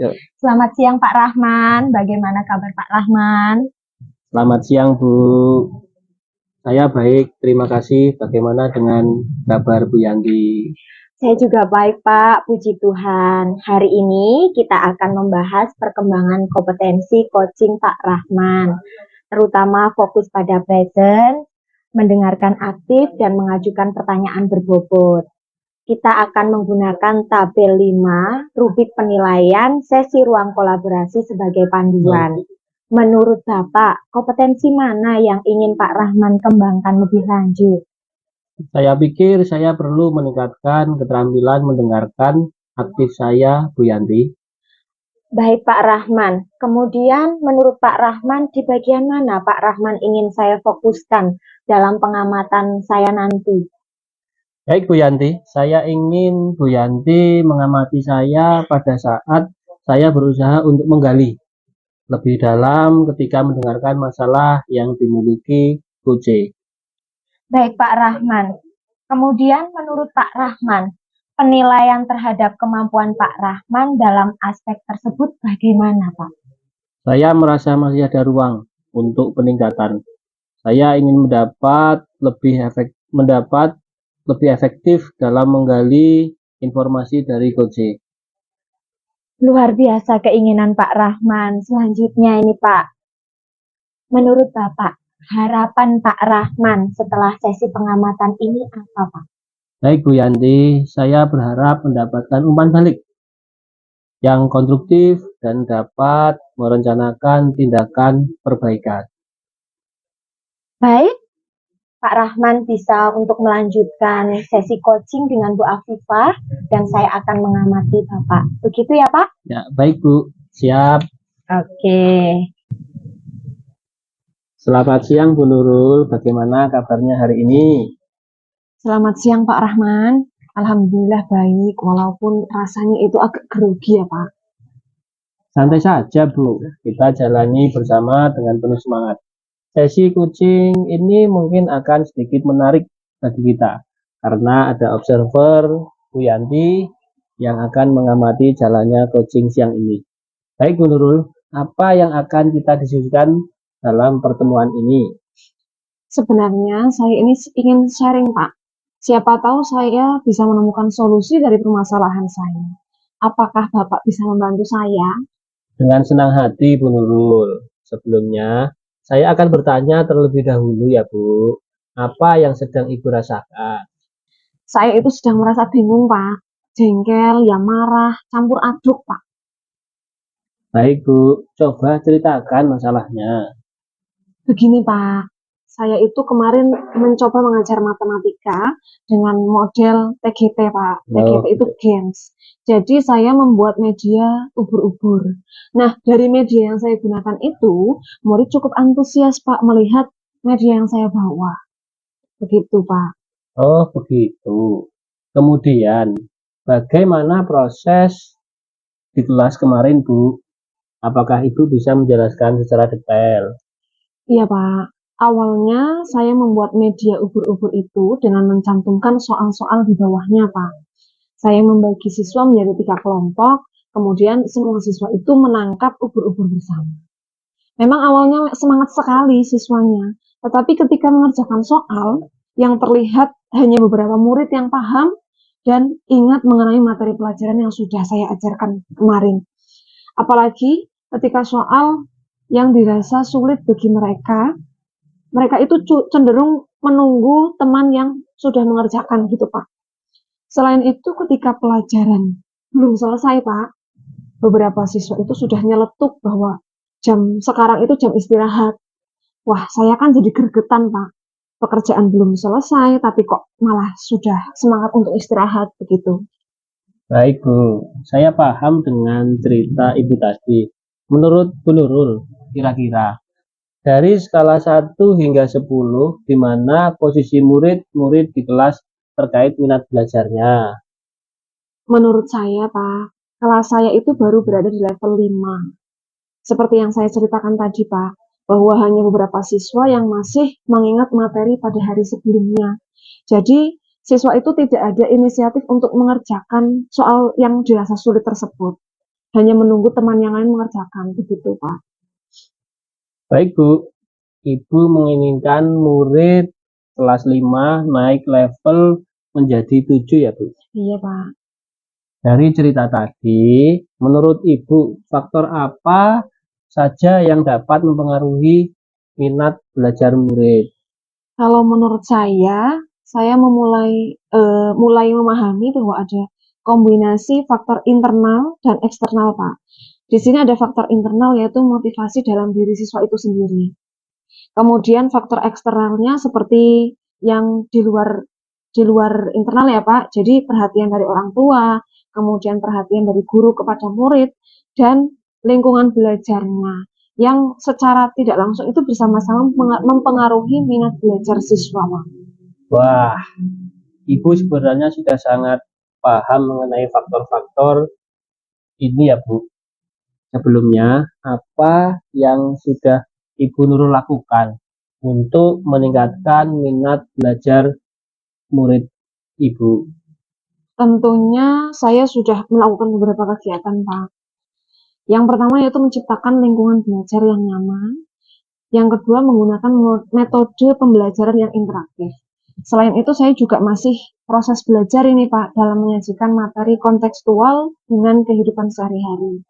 Yuk. Selamat siang Pak Rahman, bagaimana kabar Pak Rahman? Selamat siang Bu, saya baik, terima kasih. Bagaimana dengan kabar Bu Yanti? Saya juga baik Pak, puji Tuhan. Hari ini kita akan membahas perkembangan kompetensi coaching Pak Rahman, terutama fokus pada present, mendengarkan aktif, dan mengajukan pertanyaan berbobot. Kita akan menggunakan tabel 5, rubrik penilaian, sesi ruang kolaborasi sebagai panduan. Menurut Bapak, kompetensi mana yang ingin Pak Rahman kembangkan lebih lanjut? Saya pikir saya perlu meningkatkan keterampilan mendengarkan aktif saya, Bu Yanti. Baik Pak Rahman, kemudian menurut Pak Rahman di bagian mana Pak Rahman ingin saya fokuskan dalam pengamatan saya nanti? Baik Bu Yanti, saya ingin Bu Yanti mengamati saya pada saat saya berusaha untuk menggali lebih dalam ketika mendengarkan masalah yang dimiliki Coach. Baik Pak Rahman, kemudian menurut Pak Rahman, penilaian terhadap kemampuan Pak Rahman dalam aspek tersebut bagaimana Pak? Saya merasa masih ada ruang untuk peningkatan. Saya ingin mendapat lebih efektif dalam menggali informasi dari Coach. Luar biasa keinginan Pak Rahman. Selanjutnya ini Pak, menurut Bapak, harapan Pak Rahman setelah sesi pengamatan ini apa Pak? Baik Bu Yanti, saya berharap mendapatkan umpan balik yang konstruktif dan dapat merencanakan tindakan perbaikan. Baik, Pak Rahman bisa untuk melanjutkan sesi coaching dengan Bu Afifah dan saya akan mengamati Bapak. Begitu ya Pak? Ya, baik Bu. Siap. Oke. Selamat siang Bu Nurul, bagaimana kabarnya hari ini? Selamat siang Pak Rahman. Alhamdulillah baik, walaupun rasanya itu agak grogi ya Pak. Santai saja Bu, kita jalani bersama dengan penuh semangat. Sesi coaching ini mungkin akan sedikit menarik bagi kita karena ada observer Bu Yanti yang akan mengamati jalannya coaching siang ini. Baik Bu Nurul, apa yang akan kita diskusikan dalam pertemuan ini? Sebenarnya saya ini ingin sharing Pak. Siapa tahu saya bisa menemukan solusi dari permasalahan saya. Apakah Bapak bisa membantu saya? Dengan senang hati Bu Nurul. Sebelumnya, saya akan bertanya terlebih dahulu ya Bu. Apa yang sedang Ibu rasakan? Saya itu sedang merasa bingung Pak. Jengkel, ya marah, campur aduk Pak. Baik Bu, coba ceritakan masalahnya. Begini Pak, saya itu kemarin mencoba mengajar matematika dengan model TGT Pak. TGT itu games. Jadi saya membuat media ubur-ubur. Nah, dari media yang saya gunakan itu, murid cukup antusias Pak melihat media yang saya bawa. Begitu Pak. Oh begitu. Kemudian, bagaimana proses di kelas kemarin Bu? Apakah Ibu bisa menjelaskan secara detail? Iya Pak, awalnya saya membuat media ubur-ubur itu dengan mencantumkan soal-soal di bawahnya Pak. Saya membagi siswa menjadi 3 kelompok, kemudian semua siswa itu menangkap ubur-ubur bersama. Memang awalnya semangat sekali siswanya, tetapi ketika mengerjakan soal, yang terlihat hanya beberapa murid yang paham dan ingat mengenai materi pelajaran yang sudah saya ajarkan kemarin. Apalagi ketika soal yang dirasa sulit bagi mereka itu cenderung menunggu teman yang sudah mengerjakan gitu Pak. Selain itu ketika pelajaran belum selesai Pak, beberapa siswa itu sudah nyeletuk bahwa jam sekarang itu jam istirahat. Wah, saya kan jadi gregetan Pak. Pekerjaan belum selesai tapi kok malah sudah semangat untuk istirahat begitu. Baik Bu, saya paham dengan cerita Ibu tadi. Menurut Bu Nurul, kira-kira dari skala 1 hingga 10, di mana posisi murid-murid di kelas terkait minat belajarnya? Menurut saya Pak, kelas saya itu baru berada di level 5. Seperti yang saya ceritakan tadi Pak, bahwa hanya beberapa siswa yang masih mengingat materi pada hari sebelumnya. Jadi siswa itu tidak ada inisiatif untuk mengerjakan soal yang dirasa sulit tersebut. hanya menunggu teman yang lain mengerjakan, begitu Pak. Baik Bu, Ibu menginginkan murid kelas 5 naik level menjadi 7 ya Bu. Iya Pak. Dari cerita tadi, menurut Ibu, faktor apa saja yang dapat mempengaruhi minat belajar murid? Kalau menurut saya mulai memahami bahwa ada kombinasi faktor internal dan eksternal, Pak. Di sini ada faktor internal yaitu motivasi dalam diri siswa itu sendiri. Kemudian faktor eksternalnya seperti yang di luar internal ya, Pak. Jadi perhatian dari orang tua, kemudian perhatian dari guru kepada murid, dan lingkungan belajarnya yang secara tidak langsung itu bersama-sama mempengaruhi minat belajar siswa, Pak. Wah, Ibu sebenarnya sudah sangat paham mengenai faktor-faktor ini ya Bu. Sebelumnya, apa yang sudah Ibu Nurul lakukan untuk meningkatkan minat belajar murid Ibu? Tentunya saya sudah melakukan beberapa kegiatan, Pak. Yang pertama yaitu menciptakan lingkungan belajar yang nyaman. Yang kedua, menggunakan metode pembelajaran yang interaktif. Selain itu, saya juga masih proses belajar ini, Pak, dalam menyajikan materi kontekstual dengan kehidupan sehari-hari.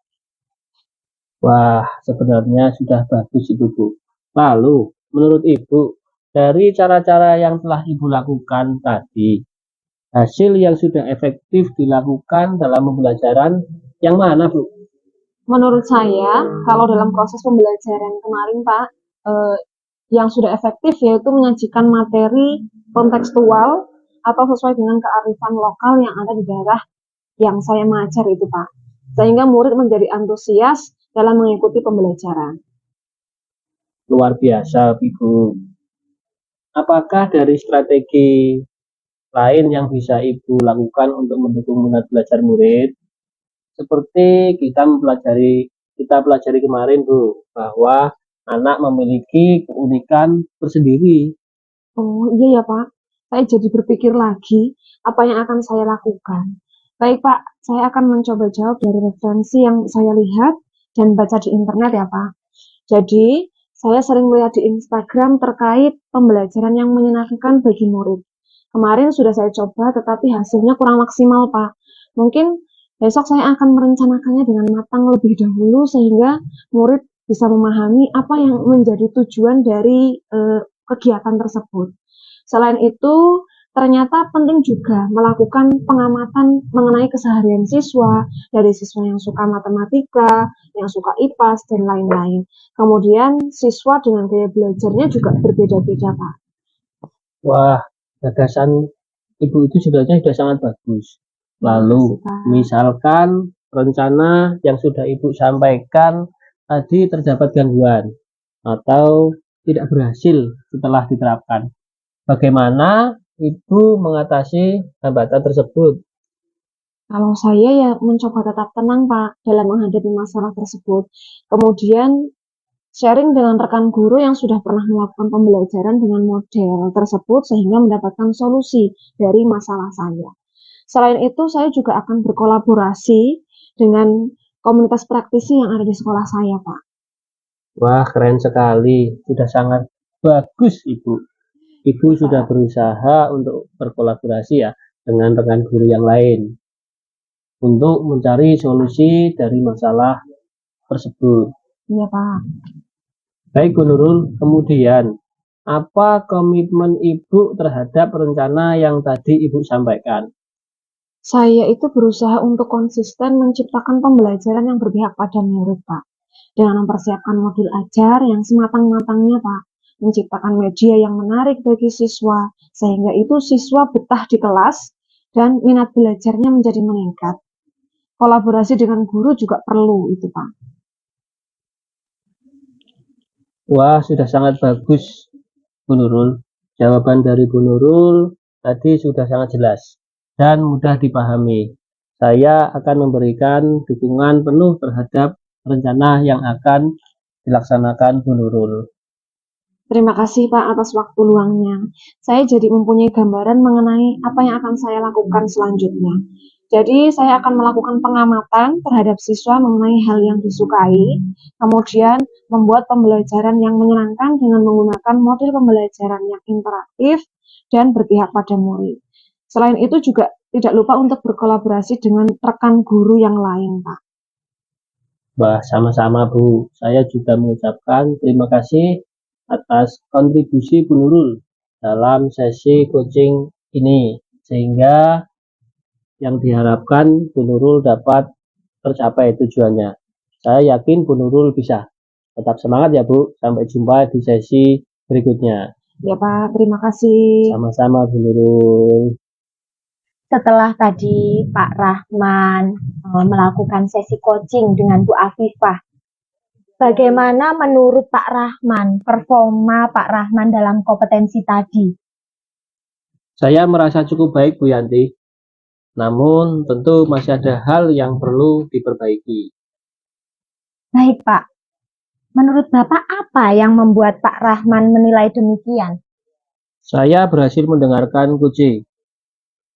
Wah, sebenarnya sudah bagus itu Bu. Lalu, menurut Ibu, dari cara-cara yang telah Ibu lakukan tadi, hasil yang sudah efektif dilakukan dalam pembelajaran yang mana Bu? Menurut saya, kalau dalam proses pembelajaran kemarin, Pak, yang sudah efektif yaitu menyajikan materi kontekstual atau sesuai dengan kearifan lokal yang ada di daerah yang saya mengajar itu, Pak. Sehingga murid menjadi antusias dalam mengikuti pembelajaran. Luar biasa, Ibu. Apakah dari strategi lain yang bisa Ibu lakukan untuk mendukung minat belajar murid? Seperti kita pelajari kemarin Bu, bahwa anak memiliki keunikan tersendiri. Oh iya ya Pak, saya jadi berpikir lagi apa yang akan saya lakukan. Baik Pak, saya akan mencoba jawab dari referensi yang saya lihat dan baca di internet ya Pak. Jadi, saya sering melihat di Instagram terkait pembelajaran yang menyenangkan bagi murid. Kemarin sudah saya coba, tetapi hasilnya kurang maksimal, Pak. Mungkin besok saya akan merencanakannya dengan matang lebih dahulu, sehingga murid bisa memahami apa yang menjadi tujuan dari kegiatan tersebut. Selain itu, ternyata penting juga melakukan pengamatan mengenai keseharian siswa, dari siswa yang suka matematika, yang suka IPAS, dan lain-lain. Kemudian siswa dengan gaya belajarnya juga berbeda-beda, Pak. Wah, gagasan Ibu itu sebenarnya sudah sangat bagus. Lalu, misalkan rencana yang sudah Ibu sampaikan tadi terdapat gangguan atau tidak berhasil setelah diterapkan. Bagaimana Ibu mengatasi hambatan tersebut? Kalau saya ya mencoba tetap tenang, Pak, dalam menghadapi masalah tersebut. Kemudian sharing dengan rekan guru yang sudah pernah melakukan pembelajaran dengan model tersebut sehingga mendapatkan solusi dari masalah saya. Selain itu, saya juga akan berkolaborasi dengan komunitas praktisi yang ada di sekolah saya, Pak. Wah, keren sekali. Sudah sangat bagus, Ibu. Ibu sudah berusaha untuk berkolaborasi ya dengan rekan guru yang lain untuk mencari solusi dari masalah tersebut. Iya, Pak. Baik, Bu Nurul. Kemudian, apa komitmen Ibu terhadap rencana yang tadi Ibu sampaikan? Saya itu berusaha untuk konsisten menciptakan pembelajaran yang berpihak pada murid, Pak. Dengan mempersiapkan modul ajar yang sematang-matangnya, Pak. Menciptakan media yang menarik bagi siswa, sehingga itu siswa betah di kelas dan minat belajarnya menjadi meningkat. Kolaborasi dengan guru juga perlu itu, Pak. Wah, sudah sangat bagus, Bu Nurul. Jawaban dari Bu Nurul tadi sudah sangat jelas dan mudah dipahami. Saya akan memberikan dukungan penuh terhadap rencana yang akan dilaksanakan Bu Nurul. Terima kasih Pak atas waktu luangnya. Saya jadi mempunyai gambaran mengenai apa yang akan saya lakukan selanjutnya. Jadi saya akan melakukan pengamatan terhadap siswa mengenai hal yang disukai, kemudian membuat pembelajaran yang menyenangkan dengan menggunakan model pembelajaran yang interaktif dan berpihak pada murid. Selain itu juga tidak lupa untuk berkolaborasi dengan rekan guru yang lain, Pak. Wah, sama-sama Bu. Saya juga mengucapkan terima kasih atas kontribusi Bu Nurul dalam sesi coaching ini, sehingga yang diharapkan Bu Nurul dapat tercapai tujuannya. Saya yakin Bu Nurul bisa. Tetap semangat ya Bu. Sampai jumpa di sesi berikutnya. Ya Pak, terima kasih. Sama-sama Bu Nurul. Setelah tadi Pak Rahman melakukan sesi coaching dengan Bu Afifah, bagaimana menurut Pak Rahman performa Pak Rahman dalam kompetensi tadi? Saya merasa cukup baik Bu Yanti. Namun tentu masih ada hal yang perlu diperbaiki. Baik Pak, menurut Bapak apa yang membuat Pak Rahman menilai demikian? Saya berhasil mendengarkan coaching,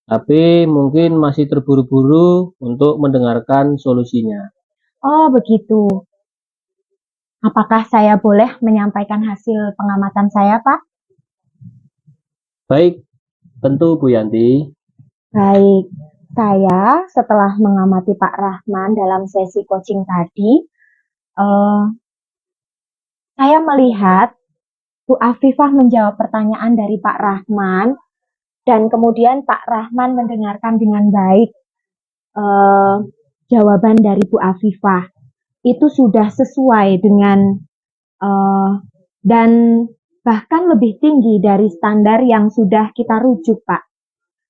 tapi mungkin masih terburu-buru untuk mendengarkan solusinya. Oh begitu. Apakah saya boleh menyampaikan hasil pengamatan saya Pak? Baik, tentu Bu Yanti. Baik, saya setelah mengamati Pak Rahman dalam sesi coaching tadi, saya melihat Bu Afifah menjawab pertanyaan dari Pak Rahman, dan kemudian Pak Rahman mendengarkan dengan baik jawaban dari Bu Afifah. Itu sudah sesuai dengan dan bahkan lebih tinggi dari standar yang sudah kita rujuk, Pak.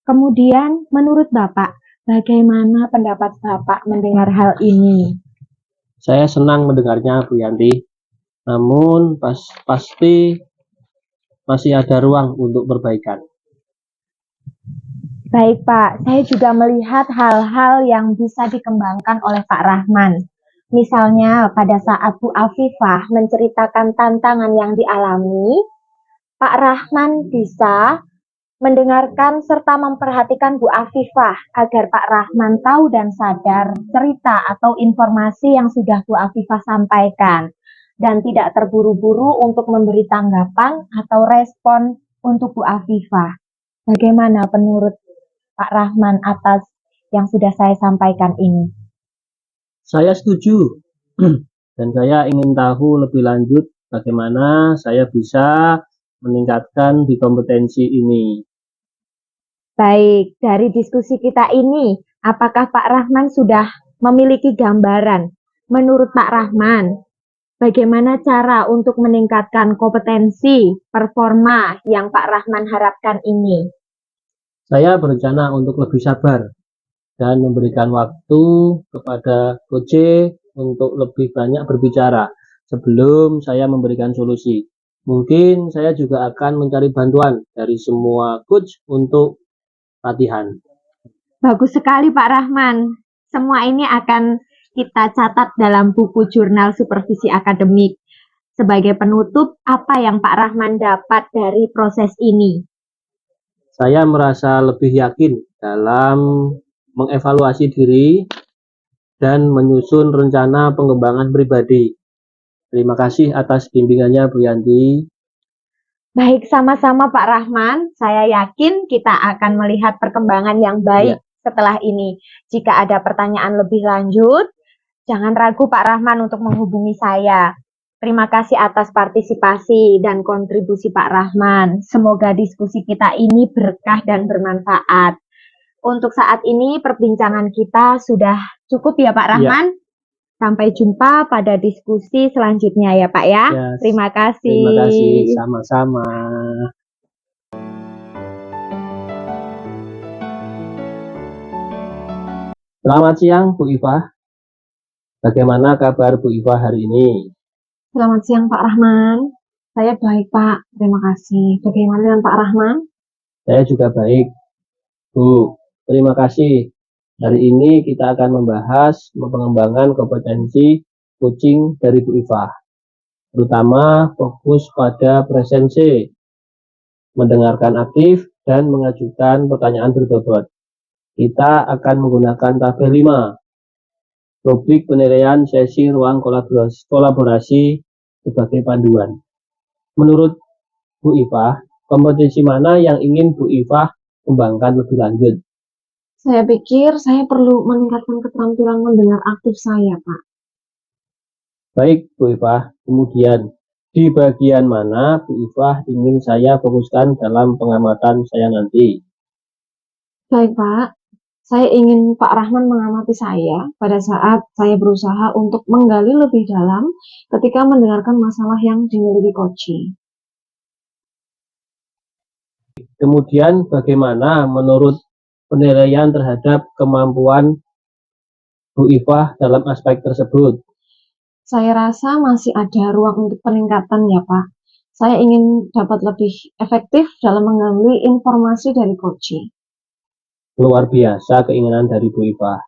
Kemudian, menurut Bapak, bagaimana pendapat Bapak mendengar hal ini? Saya senang mendengarnya Bu Yanti, namun pasti masih ada ruang untuk perbaikan. Baik Pak, saya juga melihat hal-hal yang bisa dikembangkan oleh Pak Rahman. Misalnya pada saat Bu Afifah menceritakan tantangan yang dialami, Pak Rahman bisa mendengarkan serta memperhatikan Bu Afifah agar Pak Rahman tahu dan sadar cerita atau informasi yang sudah Bu Afifah sampaikan dan tidak terburu-buru untuk memberi tanggapan atau respon untuk Bu Afifah. Bagaimana menurut Pak Rahman atas yang sudah saya sampaikan ini? Saya setuju dan saya ingin tahu lebih lanjut bagaimana saya bisa meningkatkan di kompetensi ini. Baik, dari diskusi kita ini, apakah Pak Rahman sudah memiliki gambaran? Menurut Pak Rahman, bagaimana cara untuk meningkatkan kompetensi, performa yang Pak Rahman harapkan ini? Saya berencana untuk lebih sabar dan memberikan waktu kepada coach untuk lebih banyak berbicara sebelum saya memberikan solusi. Mungkin saya juga akan mencari bantuan dari semua coach untuk latihan. Bagus sekali Pak Rahman. Semua ini akan kita catat dalam buku jurnal supervisi akademik. Sebagai penutup, apa yang Pak Rahman dapat dari proses ini? Saya merasa lebih yakin dalam mengevaluasi diri dan menyusun rencana pengembangan pribadi. Terima kasih atas bimbingannya Bu Yanti. Baik, sama-sama Pak Rahman. Saya yakin kita akan melihat perkembangan yang baik setelah ini. Jika ada pertanyaan lebih lanjut, jangan ragu Pak Rahman untuk menghubungi saya. Terima kasih atas partisipasi dan kontribusi Pak Rahman. Semoga diskusi kita ini berkah dan bermanfaat. Untuk saat ini perbincangan kita sudah cukup ya Pak Rahman. Sampai jumpa pada diskusi selanjutnya ya Pak ya. Terima kasih. Terima kasih, sama-sama. Selamat siang Bu Ifah. Bagaimana kabar Bu Ifah hari ini? Selamat siang Pak Rahman. Saya baik Pak, terima kasih. Bagaimana dengan Pak Rahman? Saya juga baik Bu, terima kasih. Hari ini kita akan membahas pengembangan kompetensi coaching dari Bu Ifah, terutama fokus pada presensi, mendengarkan aktif, dan mengajukan pertanyaan berbobot. Kita akan menggunakan tabel 5, rubrik penilaian sesi ruang kolaborasi sebagai panduan. Menurut Bu Ifah, kompetensi mana yang ingin Bu Ifah kembangkan lebih lanjut? Saya pikir saya perlu meningkatkan keterampilan mendengar aktif saya, Pak. Baik, Bu Ifah. Kemudian, di bagian mana Bu Ifah ingin saya fokuskan dalam pengamatan saya nanti? Baik, Pak. Saya ingin Pak Rahman mengamati saya pada saat saya berusaha untuk menggali lebih dalam ketika mendengarkan masalah yang dimiliki coaching. Kemudian, bagaimana menurut penilaian terhadap kemampuan Bu Ifah dalam aspek tersebut? Saya rasa masih ada ruang untuk peningkatan ya, Pak. Saya ingin dapat lebih efektif dalam mengambil informasi dari coaching. Luar biasa keinginan dari Bu Ifah.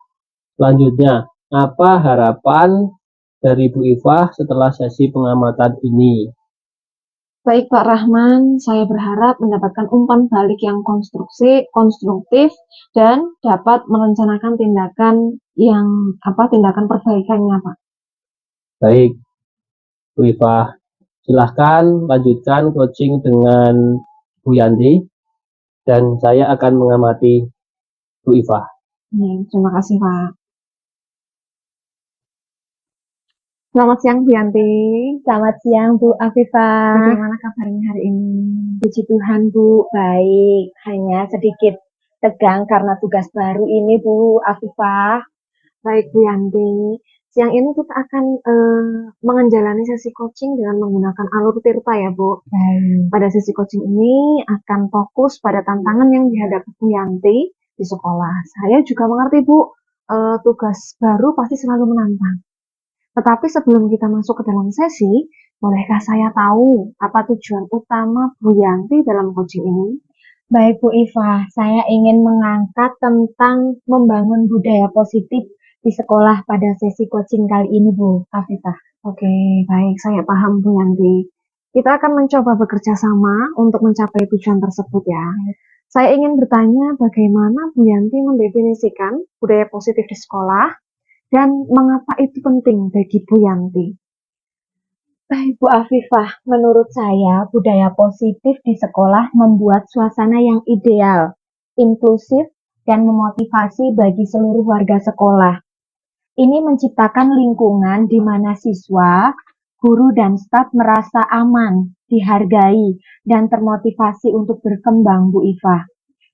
Selanjutnya, apa harapan dari Bu Ifah setelah sesi pengamatan ini? Baik Pak Rahman, saya berharap mendapatkan umpan balik yang konstruktif, dan dapat merencanakan tindakan perbaikannya, Pak. Baik, Bu Ifah, silahkan lanjutkan coaching dengan Bu Yanti, dan saya akan mengamati Bu Ifah. Terima kasih, Pak. Selamat siang, Bu Yanti. Selamat siang, Bu Afifah. Bagaimana kabarnya hari ini? Puji Tuhan, Bu. Baik. Hanya sedikit tegang karena tugas baru ini, Bu Afifah. Baik, Bu Yanti. Siang ini kita akan menjalani sesi coaching dengan menggunakan alur Tirta ya, Bu. Baik. Pada sesi coaching ini akan fokus pada tantangan yang dihadapi Bu Yanti di sekolah. Saya juga mengerti, Bu, tugas baru pasti selalu menantang. Tetapi sebelum kita masuk ke dalam sesi, bolehkah saya tahu apa tujuan utama Bu Yanti dalam coaching ini? Baik, Bu Ifah. Saya ingin mengangkat tentang membangun budaya positif di sekolah pada sesi coaching kali ini, Bu Afifah. Oke, baik. Saya paham, Bu Yanti. Kita akan mencoba bekerja sama untuk mencapai tujuan tersebut ya. Saya ingin bertanya bagaimana Bu Yanti mendefinisikan budaya positif di sekolah dan mengapa itu penting bagi Bu Yanti. Baik, Bu Afifah, menurut saya budaya positif di sekolah membuat suasana yang ideal, inklusif, dan memotivasi bagi seluruh warga sekolah. Ini menciptakan lingkungan di mana siswa, guru, dan staf merasa aman, dihargai, dan termotivasi untuk berkembang, Bu Ifah.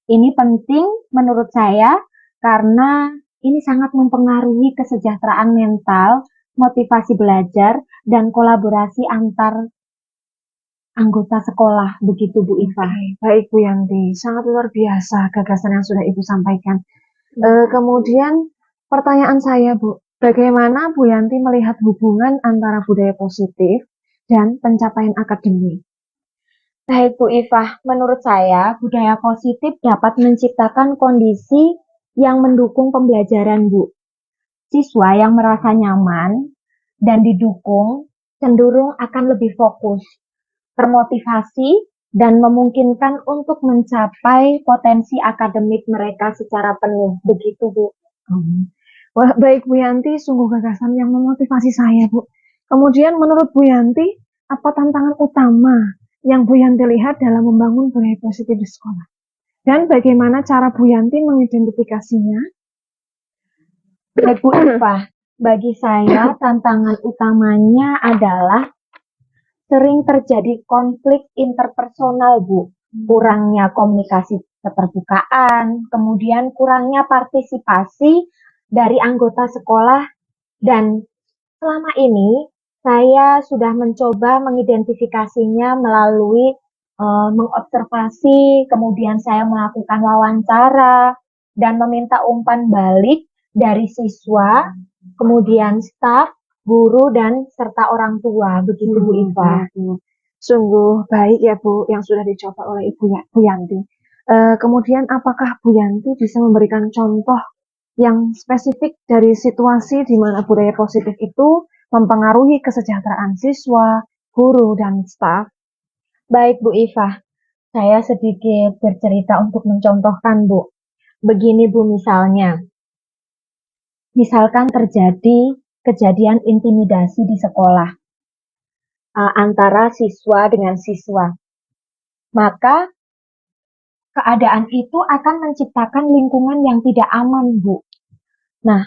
Ini penting menurut saya karena ini sangat mempengaruhi kesejahteraan mental, motivasi belajar, dan kolaborasi antar anggota sekolah. Begitu, Bu Ifah. Baik, Bu Yanti. Sangat luar biasa gagasan yang sudah Ibu sampaikan. Kemudian pertanyaan saya, Bu, bagaimana Bu Yanti melihat hubungan antara budaya positif dan pencapaian akademik? Baik, Bu Ifah, menurut saya budaya positif dapat menciptakan kondisi yang mendukung pembelajaran, Bu. Siswa yang merasa nyaman dan didukung cenderung akan lebih fokus, termotivasi, dan memungkinkan untuk mencapai potensi akademik mereka secara penuh. Begitu, Bu. Wah, baik Bu Yanti, sungguh gagasan yang memotivasi saya, Bu. Kemudian menurut Bu Yanti, apa tantangan utama yang Bu Yanti lihat dalam membangun budaya positif di sekolah? Dan bagaimana cara Bu Yanti mengidentifikasinya? Baik, Bu Ifah, bagi saya tantangan utamanya adalah sering terjadi konflik interpersonal, Bu. Kurangnya komunikasi keterbukaan, kemudian kurangnya partisipasi dari anggota sekolah, dan selama ini saya sudah mencoba mengidentifikasinya melalui mengobservasi, kemudian saya melakukan wawancara dan meminta umpan balik dari siswa, kemudian staf, guru, dan serta orang tua. Begitu, Bu Ifah. Sungguh baik ya, Bu, yang sudah dicoba oleh Bu Yanti. Kemudian apakah Bu Yanti bisa memberikan contoh yang spesifik dari situasi di mana budaya positif itu mempengaruhi kesejahteraan siswa, guru, dan staf? Baik, Bu Ifah. Saya sedikit bercerita untuk mencontohkan, Bu. Begini Bu, misalkan terjadi kejadian intimidasi di sekolah antara siswa dengan siswa, maka keadaan itu akan menciptakan lingkungan yang tidak aman, Bu. Nah,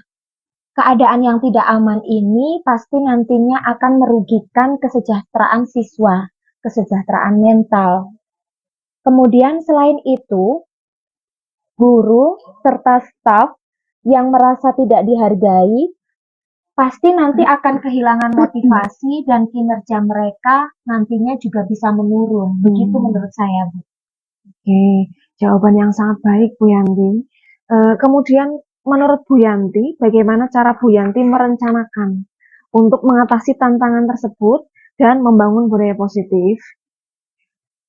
keadaan yang tidak aman ini pasti nantinya akan merugikan kesejahteraan siswa, kesejahteraan mental. Kemudian selain itu, guru serta staf yang merasa tidak dihargai pasti nanti akan kehilangan motivasi dan kinerja mereka nantinya juga bisa menurun. Begitu menurut saya, Bu. Oke, jawaban yang sangat baik Bu Yanti. Kemudian menurut Bu Yanti, bagaimana cara Bu Yanti merencanakan untuk mengatasi tantangan tersebut dan membangun budaya positif?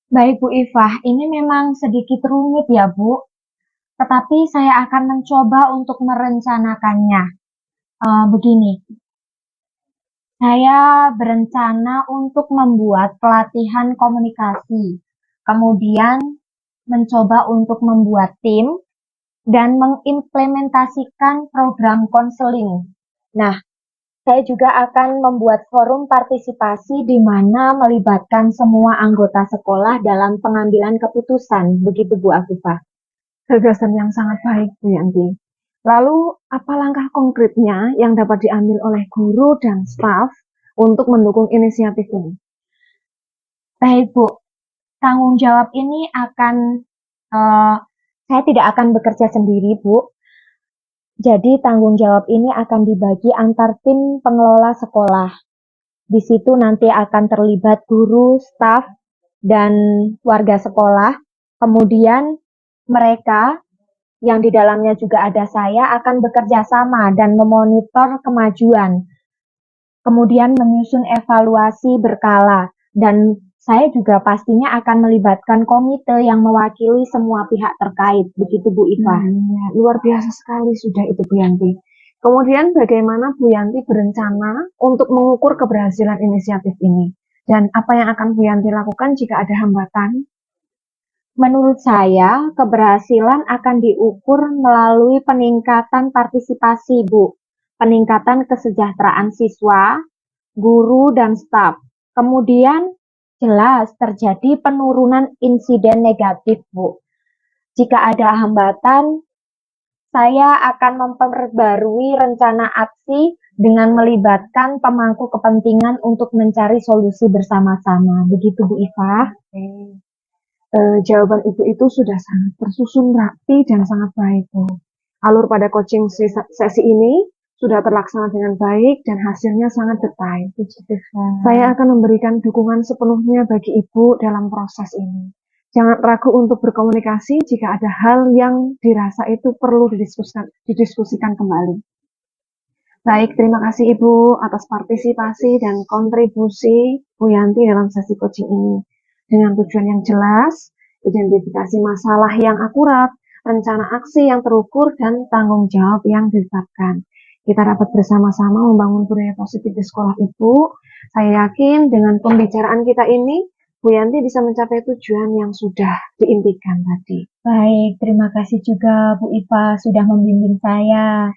Baik Bu Ifah, ini memang sedikit rumit ya Bu, tetapi saya akan mencoba untuk merencanakannya. Begini, saya berencana untuk membuat pelatihan komunikasi, kemudian mencoba untuk membuat tim, dan mengimplementasikan program konseling. Nah, saya juga akan membuat forum partisipasi di mana melibatkan semua anggota sekolah dalam pengambilan keputusan. Begitu Bu Afifah. Gagasan yang sangat baik Bu Yanti. Lalu, apa langkah konkretnya yang dapat diambil oleh guru dan staf untuk mendukung inisiatif ini? Baik Bu, tanggung jawab ini saya tidak akan bekerja sendiri Bu. Jadi tanggung jawab ini akan dibagi antar tim pengelola sekolah. Di situ nanti akan terlibat guru, staf, dan warga sekolah. Kemudian mereka yang di dalamnya juga ada saya akan bekerja sama dan memonitor kemajuan. Kemudian menyusun evaluasi berkala. Dan saya juga pastinya akan melibatkan komite yang mewakili semua pihak terkait. Begitu Bu Iva. Ya, luar biasa sekali sudah itu Bu Yanti. Kemudian bagaimana Bu Yanti berencana untuk mengukur keberhasilan inisiatif ini? Dan apa yang akan Bu Yanti lakukan jika ada hambatan? Menurut saya, keberhasilan akan diukur melalui peningkatan partisipasi, Bu. Peningkatan kesejahteraan siswa, guru, dan staf. Kemudian, jelas terjadi penurunan insiden negatif, Bu. Jika ada hambatan, saya akan memperbarui rencana aksi dengan melibatkan pemangku kepentingan untuk mencari solusi bersama-sama. Begitu, Bu Iva. Jawaban Ibu itu sudah sangat tersusun rapi dan sangat baik, Bu. Alur pada coaching sesi ini sudah terlaksana dengan baik dan hasilnya sangat detail. Saya akan memberikan dukungan sepenuhnya bagi Ibu dalam proses ini. Jangan ragu untuk berkomunikasi jika ada hal yang dirasa itu perlu didiskusikan kembali. Baik, terima kasih Ibu atas partisipasi dan kontribusi Bu Yanti dalam sesi coaching ini. Dengan tujuan yang jelas, identifikasi masalah yang akurat, rencana aksi yang terukur, dan tanggung jawab yang ditetapkan. Kita dapat bersama-sama membangun budaya positif di sekolah Ibu. Saya yakin dengan pembicaraan kita ini, Bu Yanti bisa mencapai tujuan yang sudah diimpikan tadi. Baik, terima kasih juga Bu Iva sudah membimbing saya,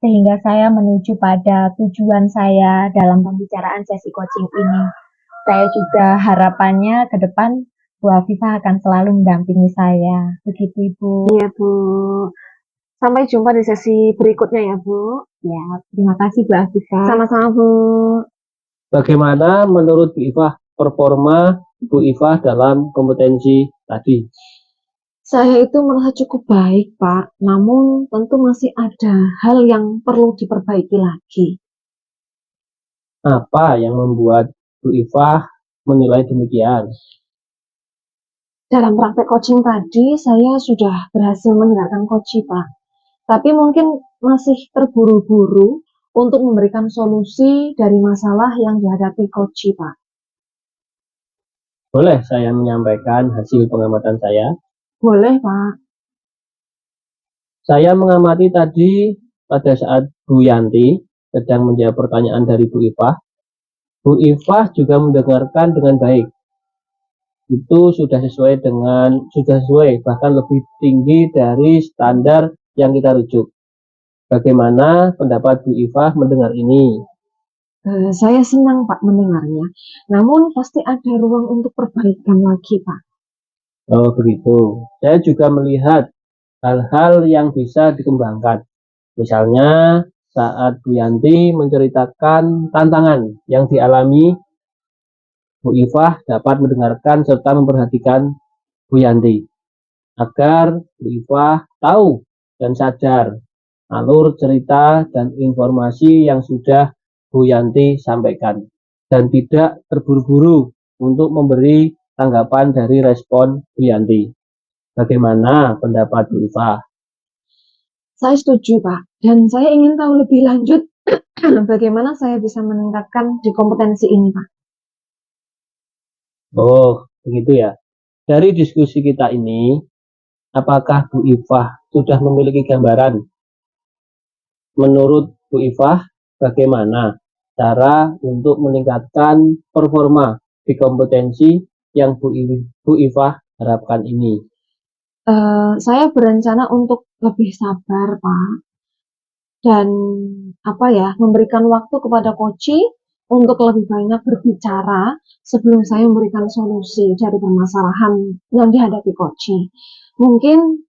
sehingga saya menuju pada tujuan saya dalam pembicaraan sesi coaching ini. Saya juga harapannya ke depan Bu Afifah akan selalu mendampingi saya. Begitu Ibu. Iya Bu. Sampai jumpa di sesi berikutnya ya Bu. Ya, terima kasih Bu Afifah. Sama-sama Bu. Bagaimana menurut Bu Ifah performa Bu Ifah dalam kompetensi tadi? Saya itu merasa cukup baik Pak, namun tentu masih ada hal yang perlu diperbaiki lagi. Apa yang membuat Bu Ifah menilai demikian? Dalam praktek coaching tadi, saya sudah berhasil mendengarkan coach Pak. Tapi mungkin masih terburu-buru untuk memberikan solusi dari masalah yang dihadapi coach Pak. Boleh saya menyampaikan hasil pengamatan saya? Boleh Pak. Saya mengamati tadi pada saat Bu Yanti sedang menjawab pertanyaan dari Bu Ifah. Bu Ifah juga mendengarkan dengan baik. itu sudah sesuai bahkan lebih tinggi dari standar yang kita rujuk. Bagaimana pendapat Bu Ifah mendengar ini? Saya senang Pak mendengarnya, namun pasti ada ruang untuk perbaikan lagi Pak. Oh begitu. Saya juga melihat hal-hal yang bisa dikembangkan. Misalnya saat Bu Yanti menceritakan tantangan yang dialami, Bu Ifah dapat mendengarkan serta memperhatikan Bu Yanti agar Bu Ifah tahu dan sadar alur cerita dan informasi yang sudah Bu Yanti sampaikan dan tidak terburu-buru untuk memberi tanggapan dari respon Bu Yanti. Bagaimana pendapat Bu Ifah? Saya setuju Pak, dan saya ingin tahu lebih lanjut bagaimana saya bisa meningkatkan di kompetensi ini Pak. Oh, begitu ya. Dari diskusi kita ini, apakah Bu Ifah sudah memiliki gambaran? Menurut Bu Ifah, bagaimana cara untuk meningkatkan performa di kompetensi yang Bu Ifah harapkan ini? Saya berencana untuk lebih sabar Pak, dan memberikan waktu kepada coach untuk lebih banyak berbicara sebelum saya memberikan solusi dari permasalahan yang dihadapi coach. Mungkin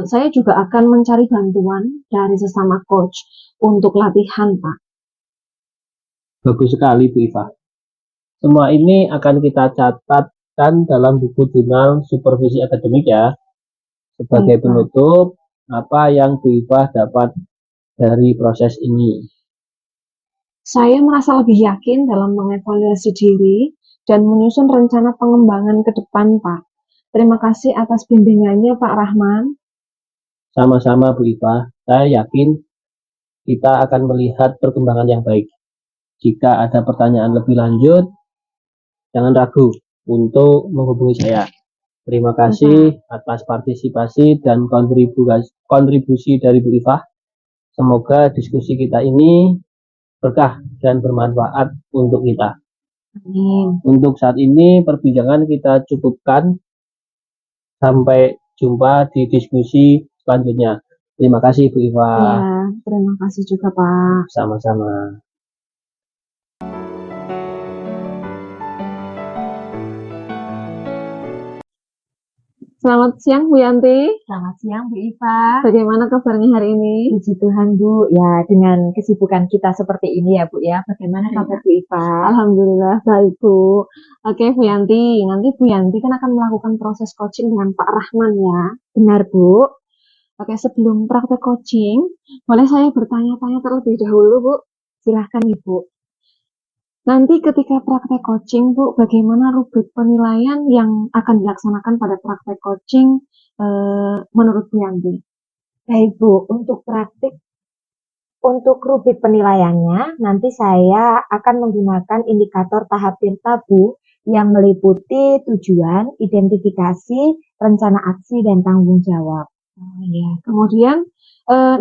saya juga akan mencari bantuan dari sesama coach untuk latihan Pak. Bagus sekali Bu Ifah. Semua ini akan kita catatkan dalam buku jurnal supervisi akademik ya. Sebagai penutup, apa yang Bu Ifah dapat dari proses ini? Saya merasa lebih yakin dalam mengevaluasi diri dan menyusun rencana pengembangan ke depan, Pak. Terima kasih atas bimbingannya, Pak Rahman. Sama-sama Bu Ifah, saya yakin kita akan melihat perkembangan yang baik. Jika ada pertanyaan lebih lanjut, jangan ragu untuk menghubungi saya. Terima kasih atas partisipasi dan kontribusi dari Bu Ifah. Semoga diskusi kita ini berkah dan bermanfaat untuk kita. Amin. Untuk saat ini perbincangan kita cukupkan. Sampai jumpa di diskusi selanjutnya. Terima kasih Bu Ifah. Ya, terima kasih juga Pak. Sama-sama. Selamat siang Bu Yanti. Selamat siang Bu Ifah. Bagaimana kabarnya hari ini? Puji Tuhan Bu, ya dengan kesibukan kita seperti ini ya Bu ya. Bagaimana kabar Bu Ifah? Alhamdulillah baik Bu. Oke Bu Yanti, nanti Bu Yanti kan akan melakukan proses coaching dengan Pak Rahman ya. Benar Bu. Oke, sebelum praktek coaching, boleh saya bertanya-tanya terlebih dahulu Bu? Silahkan Ibu. Nanti ketika praktek coaching Bu, bagaimana rubrik penilaian yang akan dilaksanakan pada praktek coaching menurut Bu Yanti? Baik Bu, untuk rubrik penilaiannya, nanti saya akan menggunakan indikator tahap Tirta-Bu yang meliputi tujuan, identifikasi, rencana aksi, dan tanggung jawab. Oh iya. Kemudian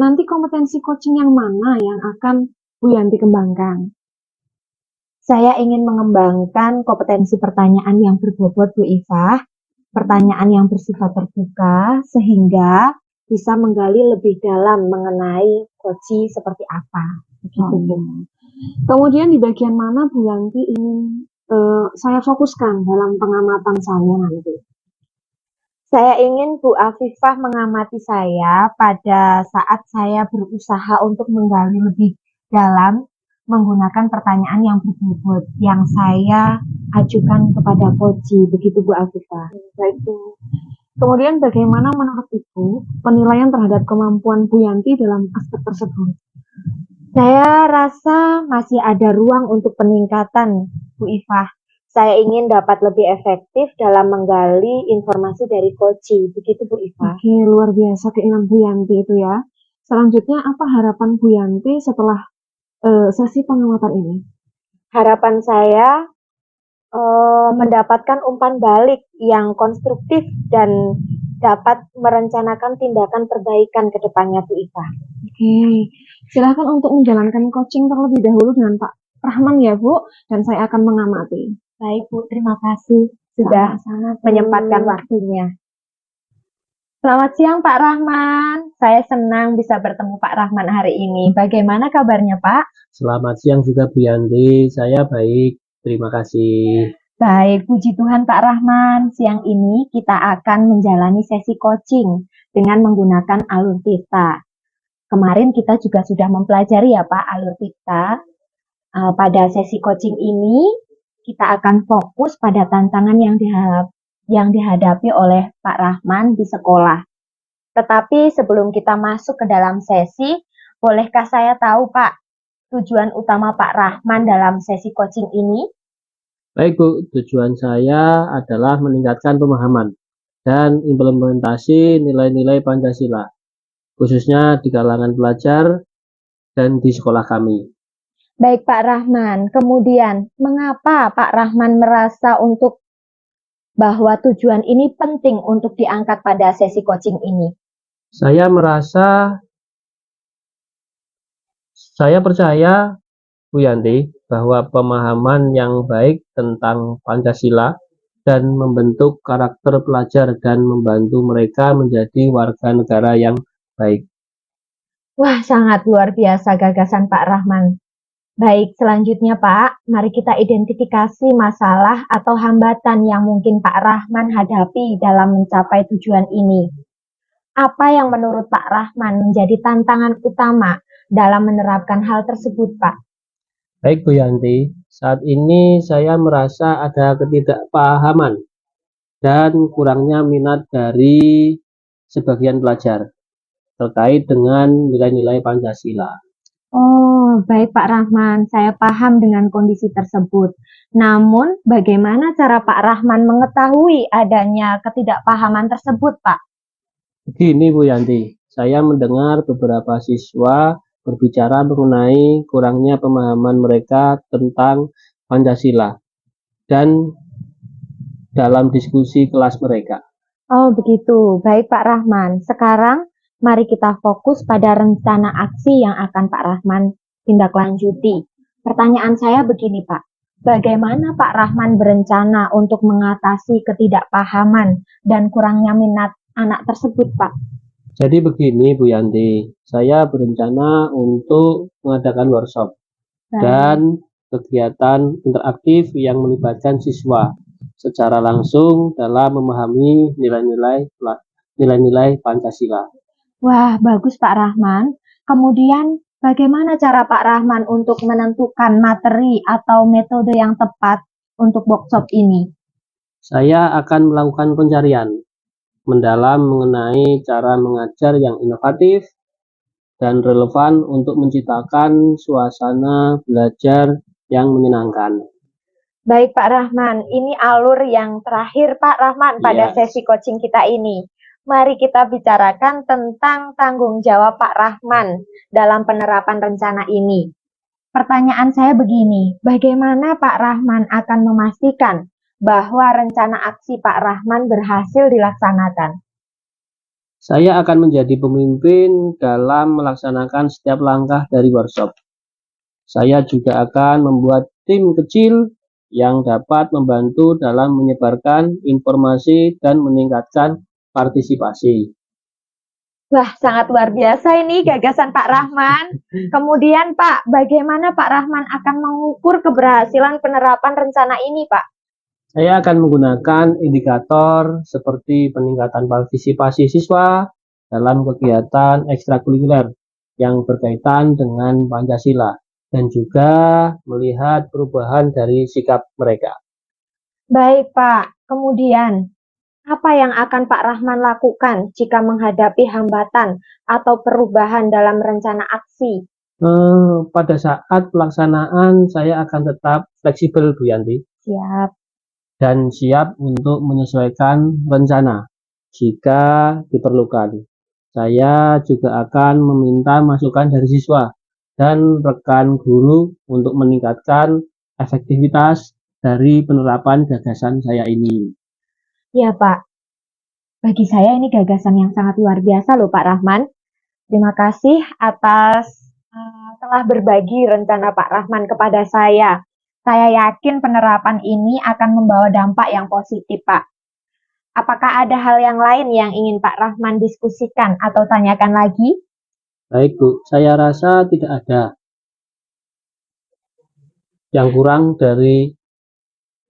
nanti kompetensi coaching yang mana yang akan Bu Yanti kembangkan? Saya ingin mengembangkan kompetensi pertanyaan yang berbobot Bu Ifah, pertanyaan yang bersifat terbuka, sehingga bisa menggali lebih dalam mengenai coaching seperti apa. Begitu Bu. Kemudian di bagian mana Bu Yanti ingin saya fokuskan dalam pengamatan saya nanti? Saya ingin Bu Afifah mengamati saya pada saat saya berusaha untuk menggali lebih dalam menggunakan pertanyaan yang berbobot yang saya ajukan kepada coaching. Begitu Bu Afifah. Baik Bu. Kemudian bagaimana menurut Ibu penilaian terhadap kemampuan Bu Yanti dalam aspek tersebut? Saya rasa masih ada ruang untuk peningkatan Bu Ifah. Saya ingin dapat lebih efektif dalam menggali informasi dari coaching. Begitu Bu Ifah. Oke, luar biasa keinginan Bu Yanti itu ya. Selanjutnya apa harapan Bu Yanti setelah sesi pengamatan ini? Harapan saya mendapatkan umpan balik yang konstruktif dan dapat merencanakan tindakan perbaikan ke depannya Bu Ifah. Oke, silakan untuk menjalankan coaching terlebih dahulu dengan Pak Rahman ya Bu, dan saya akan mengamati. Baik Bu, terima kasih. sudah Sama-sama, Bu. menyempatkan waktunya. Selamat siang Pak Rahman, saya senang bisa bertemu Pak Rahman hari ini. Bagaimana kabarnya Pak? Selamat siang juga Bu Yanti, saya baik, terima kasih. Baik, puji Tuhan Pak Rahman. Siang ini kita akan menjalani sesi coaching dengan menggunakan alur Tirta. Kemarin kita juga sudah mempelajari ya Pak alur Tirta. Pada sesi coaching ini kita akan fokus pada tantangan yang dihadapi oleh Pak Rahman di sekolah. Tetapi sebelum kita masuk ke dalam sesi, bolehkah saya tahu Pak, tujuan utama Pak Rahman dalam sesi coaching ini? Baik Bu, tujuan saya adalah meningkatkan pemahaman dan implementasi nilai-nilai Pancasila, khususnya di kalangan pelajar dan di sekolah kami. Baik Pak Rahman, kemudian mengapa Pak Rahman merasa bahwa tujuan ini penting untuk diangkat pada sesi coaching ini? Saya percaya Bu Yanti bahwa pemahaman yang baik tentang Pancasila dan membentuk karakter pelajar dan membantu mereka menjadi warga negara yang baik. Wah, sangat luar biasa gagasan Pak Rahman. Baik, selanjutnya Pak, mari kita identifikasi masalah atau hambatan yang mungkin Pak Rahman hadapi dalam mencapai tujuan ini. Apa yang menurut Pak Rahman menjadi tantangan utama dalam menerapkan hal tersebut, Pak? Baik Bu Yanti, saat ini saya merasa ada ketidakpahaman dan kurangnya minat dari sebagian pelajar terkait dengan nilai-nilai Pancasila. Oh, baik Pak Rahman, saya paham dengan kondisi tersebut. Namun, bagaimana cara Pak Rahman mengetahui adanya ketidakpahaman tersebut, Pak? Begini Bu Yanti, saya mendengar beberapa siswa berbicara mengenai kurangnya pemahaman mereka tentang Pancasila dan dalam diskusi kelas mereka. Oh, begitu. Baik Pak Rahman. Sekarang, mari kita fokus pada rencana aksi yang akan Pak Rahman tindak lanjuti. Pertanyaan saya begini, Pak. Bagaimana Pak Rahman berencana untuk mengatasi ketidakpahaman dan kurangnya minat anak tersebut, Pak? Jadi begini Bu Yanti, saya berencana untuk mengadakan workshop dan kegiatan interaktif yang melibatkan siswa secara langsung dalam memahami nilai-nilai Pancasila. Wah, bagus Pak Rahman. Kemudian, bagaimana cara Pak Rahman untuk menentukan materi atau metode yang tepat untuk workshop ini? Saya akan melakukan pencarian mendalam mengenai cara mengajar yang inovatif dan relevan untuk menciptakan suasana belajar yang menyenangkan. Baik Pak Rahman, ini alur yang terakhir Pak Rahman pada sesi coaching kita ini. Mari kita bicarakan tentang tanggung jawab Pak Rahman dalam penerapan rencana ini. Pertanyaan saya begini, bagaimana Pak Rahman akan memastikan bahwa rencana aksi Pak Rahman berhasil dilaksanakan? Saya akan menjadi pemimpin dalam melaksanakan setiap langkah dari workshop. Saya juga akan membuat tim kecil yang dapat membantu dalam menyebarkan informasi dan meningkatkan partisipasi. Wah, sangat luar biasa ini gagasan Pak Rahman. Kemudian Pak, bagaimana Pak Rahman akan mengukur keberhasilan penerapan rencana ini, Pak? Saya akan menggunakan indikator seperti peningkatan partisipasi siswa dalam kegiatan ekstrakurikuler yang berkaitan dengan Pancasila dan juga melihat perubahan dari sikap mereka. Baik Pak, kemudian apa yang akan Pak Rahman lakukan jika menghadapi hambatan atau perubahan dalam rencana aksi? Pada saat pelaksanaan saya akan tetap fleksibel Bu Yanti. Siap. Dan siap untuk menyesuaikan rencana jika diperlukan. Saya juga akan meminta masukan dari siswa dan rekan guru untuk meningkatkan efektivitas dari penerapan gagasan saya ini. Ya Pak, bagi saya ini gagasan yang sangat luar biasa loh Pak Rahman. Terima kasih atas telah berbagi rencana Pak Rahman kepada saya. Saya yakin penerapan ini akan membawa dampak yang positif, Pak. Apakah ada hal yang lain yang ingin Pak Rahman diskusikan atau tanyakan lagi? Baik Bu, saya rasa tidak ada yang kurang dari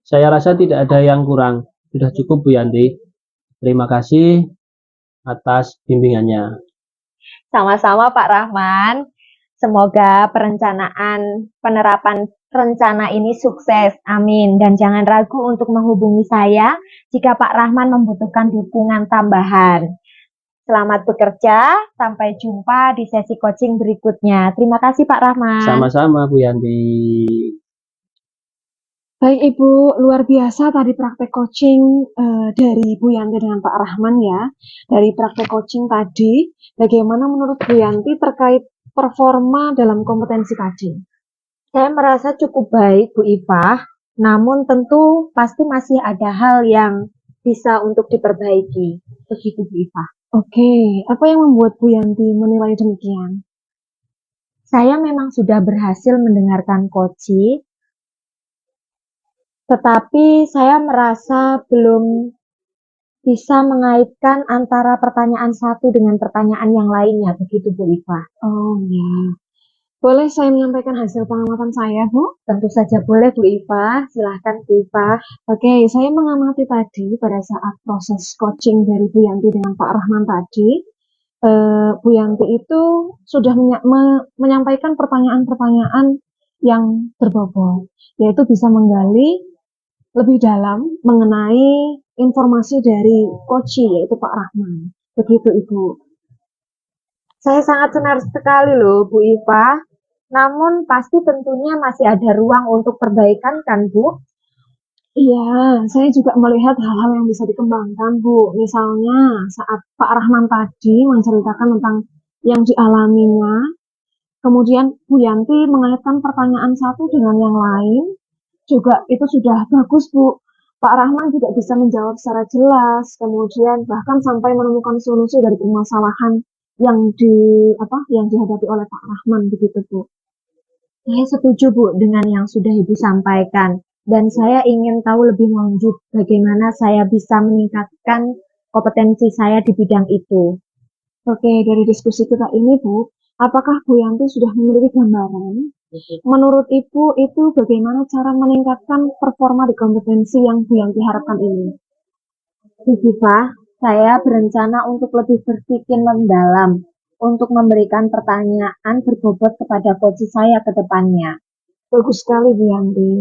saya rasa tidak ada yang kurang. Sudah cukup Bu Yanti. Terima kasih atas bimbingannya. Sama-sama Pak Rahman. Semoga penerapan rencana ini sukses. Amin. Dan jangan ragu untuk menghubungi saya jika Pak Rahman membutuhkan dukungan tambahan. Selamat bekerja. Sampai jumpa di sesi coaching berikutnya. Terima kasih Pak Rahman. Sama-sama Bu Yanti. Baik Ibu, luar biasa tadi praktek coaching dari Bu Yanti dengan Pak Rahman ya. Dari praktek coaching tadi, bagaimana menurut Bu Yanti terkait performa dalam kompetensi tadi? Saya merasa cukup baik Bu Ifah, namun tentu pasti masih ada hal yang bisa untuk diperbaiki. Begitu Bu Ifah. Oke, apa yang membuat Bu Yanti menilai demikian? Saya memang sudah berhasil mendengarkan coaching, tetapi saya merasa belum bisa mengaitkan antara pertanyaan satu dengan pertanyaan yang lainnya, begitu Bu Ifah. Oh ya, boleh saya menyampaikan hasil pengamatan saya Bu? Tentu saja boleh Bu Ifah, silahkan Bu Ifah. Oke, saya mengamati tadi pada saat proses coaching dari Bu Yanti dengan Pak Rahman tadi, Bu Yanti itu sudah menyampaikan pertanyaan-pertanyaan yang berbobot, yaitu bisa menggali lebih dalam mengenai informasi dari coach yaitu Pak Rahman. Begitu Ibu. Saya sangat senang sekali loh Bu Ifah. Namun pasti tentunya masih ada ruang untuk perbaikan kan Bu? Iya, saya juga melihat hal-hal yang bisa dikembangkan Bu. Misalnya saat Pak Rahman tadi menceritakan tentang yang dialaminya, kemudian Bu Yanti mengaitkan pertanyaan satu dengan yang lain, juga itu sudah bagus Bu. Pak Rahman juga bisa menjawab secara jelas, kemudian bahkan sampai menemukan solusi dari permasalahan yang dihadapi oleh Pak Rahman begitu Bu. Saya setuju Bu dengan yang sudah Ibu sampaikan, dan saya ingin tahu lebih lanjut bagaimana saya bisa meningkatkan kompetensi saya di bidang itu. Oke, dari diskusi kita ini Bu, apakah Bu Yanti sudah memiliki gambaran? Menurut Ibu itu bagaimana cara meningkatkan performa di kompetensi yang Bu Yanti harapkan ini? Bu Ifah, saya berencana untuk lebih berpikir mendalam, untuk memberikan pertanyaan berbobot kepada coach saya ke depannya. Bagus sekali Bu Yanti.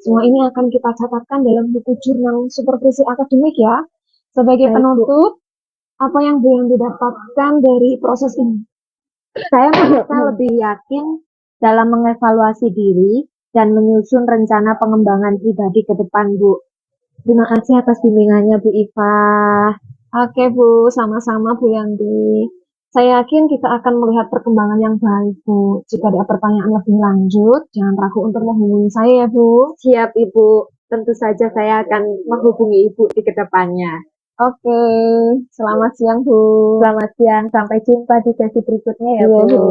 Semua ini akan kita catatkan dalam buku jurnal supervisi akademik ya. Sebagai penutup, apa yang Bu Yanti dapatkan dari proses ini? Saya merasa lebih yakin dalam mengevaluasi diri dan menyusun rencana pengembangan pribadi ke depan, Bu. Terima kasih atas bimbingannya, Bu Ifah. Oke Bu, sama-sama Bu Yanti. Saya yakin kita akan melihat perkembangan yang baik Bu. Jika ada pertanyaan lebih lanjut, jangan ragu untuk menghubungi saya ya Bu. Siap Ibu, tentu saja saya akan menghubungi Ibu di kedepannya. Oke, selamat siang Bu. Selamat siang, sampai jumpa di sesi berikutnya ya Iya, Bu. Bu.